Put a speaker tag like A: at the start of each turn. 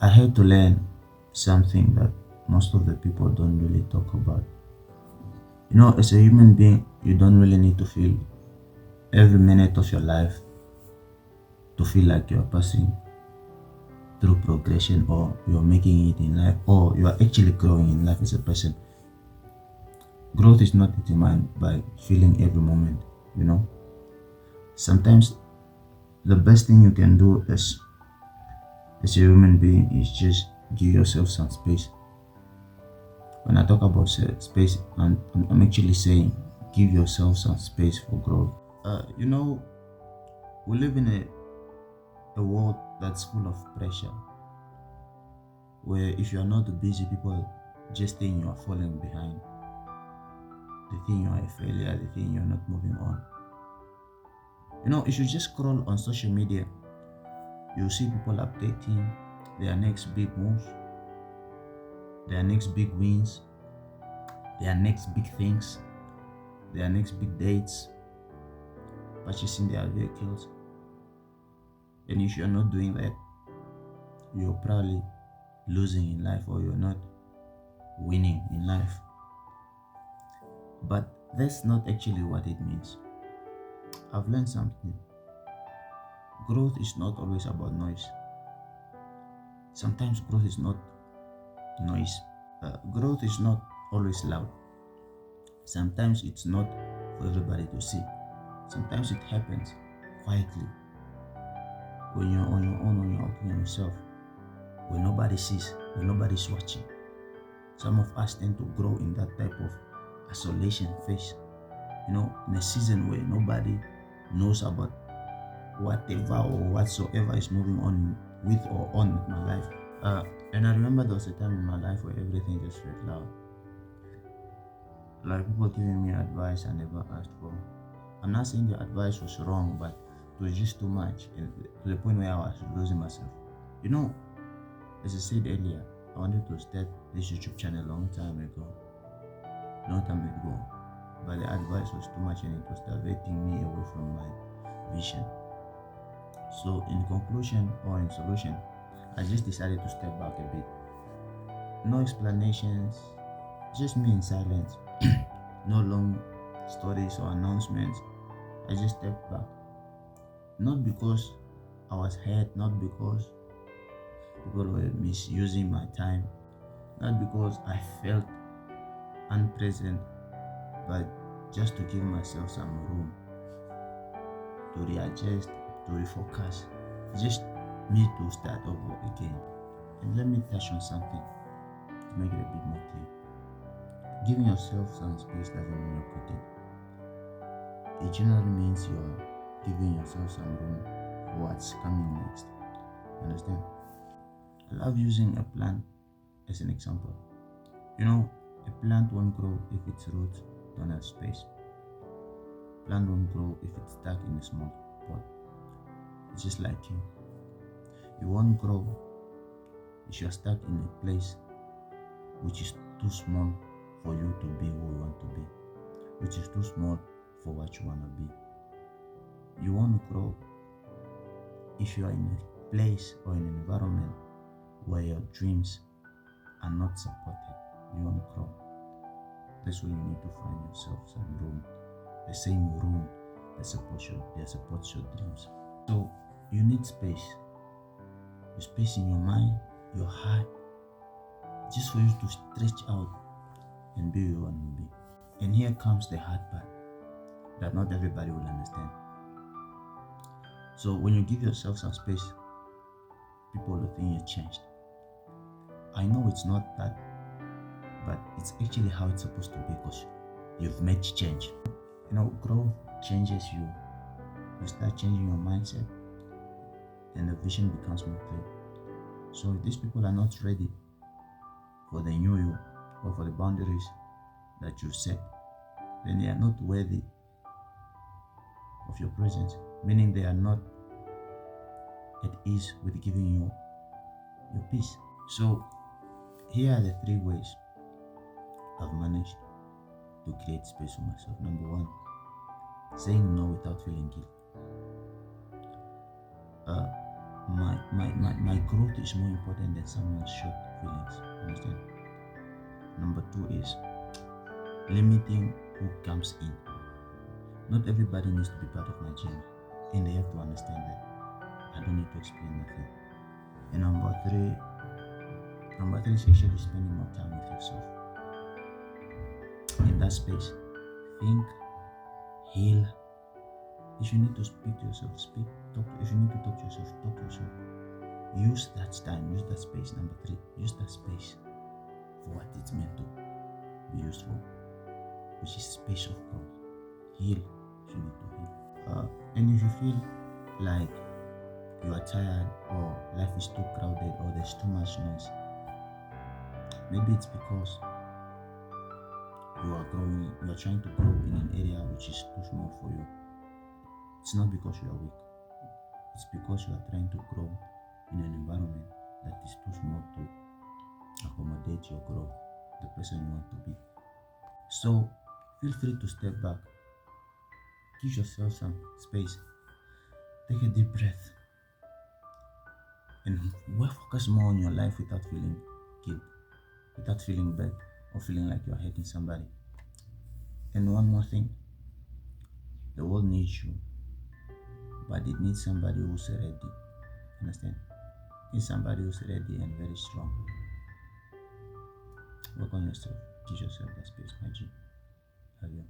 A: I had to learn something that most of the people don't really talk about. As a human being, you don't really need to feel every minute of your life to feel like you're passing through progression or you're making it in life or you are actually growing in life as a person. Growth is not determined by feeling every moment, you know. Sometimes the best thing you can do as a human being is just give yourself some space. When I talk about space, I'm actually saying give yourself some space for growth. We live in a world that's full of pressure, where if you are not busy, people just think you are falling behind. They think you are a failure, they think you are not moving on. If you just scroll on social media, you'll see people updating their next big moves, their next big wins, their next big things, their next big dates, purchasing their vehicles. And if you're not doing that, you're probably losing in life or you're not winning in life. But that's not actually what it means. I've learned something. Growth is not always about noise. Sometimes growth is not noise. Growth is not always loud. Sometimes it's not for everybody to see. Sometimes it happens quietly when you're on your own, when you're out on yourself, when nobody sees, when nobody's watching. Some of us tend to grow in that type of isolation phase, in a season where nobody knows about whatever or whatsoever is moving on with or on with my life. And I remember there was a time in my life where everything just felt loud. Like people giving me advice I never asked for. I'm not saying the advice was wrong, but it was just too much to the point where I was losing myself. You know, as I said earlier, I wanted to start this YouTube channel a long time ago. But the advice was too much and it was diverting me away from my vision. So in conclusion or in solution, I just decided to step back a bit. No explanations, just me in silence. No long stories or announcements. I just stepped back. Not because I was hurt, not because people were misusing my time, not because I felt unpresent, but just to give myself some room to readjust, to refocus, just me to start over again. And let me touch on something to make it a bit more clear. Giving yourself some space doesn't mean you're quitting. It generally means you're giving yourself some room for what's coming next. Understand? I love using a plant as an example. A plant won't grow if its roots don't have space. Plant won't grow if it's stuck in a small pot. It's just like you. You won't grow if you're stuck in a place which is too small for you to be who you want to be, which is too small for what you want to be. You won't grow if you are in a place or in an environment where your dreams are not supported. You won't grow. That's where you need to find yourself some room, the same room that supports your dreams. So you need space. The space in your mind, your heart, just for you to stretch out and be who you want to be. And here comes the hard part that not everybody will understand. So when you give yourself some space, people will think you changed. I know it's not that, but it's actually how it's supposed to be because you've made change. Growth changes you. You start changing your mindset and the vision becomes more clear. So if these people are not ready for the new you or for the boundaries that you set, then they are not worthy of your presence, meaning they are not at ease with giving you your peace. So here are the 3 ways I've managed to create space for myself. Number 1, saying no without feeling guilt. my growth is more important than someone's short feelings. Understand? Number two is limiting who comes in. Not everybody needs to be part of my journey, and they have to understand that. I don't need to explain nothing. And number three is actually spending more time with yourself. In that space, think, heal. If you need to speak to yourself, speak. If you need to talk to yourself, talk to yourself. Use that time, use that space. Number three, use that space for what it's meant to be used for, which is space of growth. Heal if you need to heal. And if you feel like you are tired or life is too crowded or there's too much noise, maybe it's because you are trying to grow in an area which is too small for you. It's not because you are weak. It's because you are trying to grow in an environment that is too small to accommodate your growth, the person you want to be. So feel free to step back. Give yourself some space. Take a deep breath. And focus more on your life without feeling guilt, without feeling bad or feeling like you are hurting somebody. And one more thing. The world needs you, but it needs somebody who's ready. Understand? It needs somebody who's ready and very strong. Work on yourself. Give yourself that space, my G. Love you.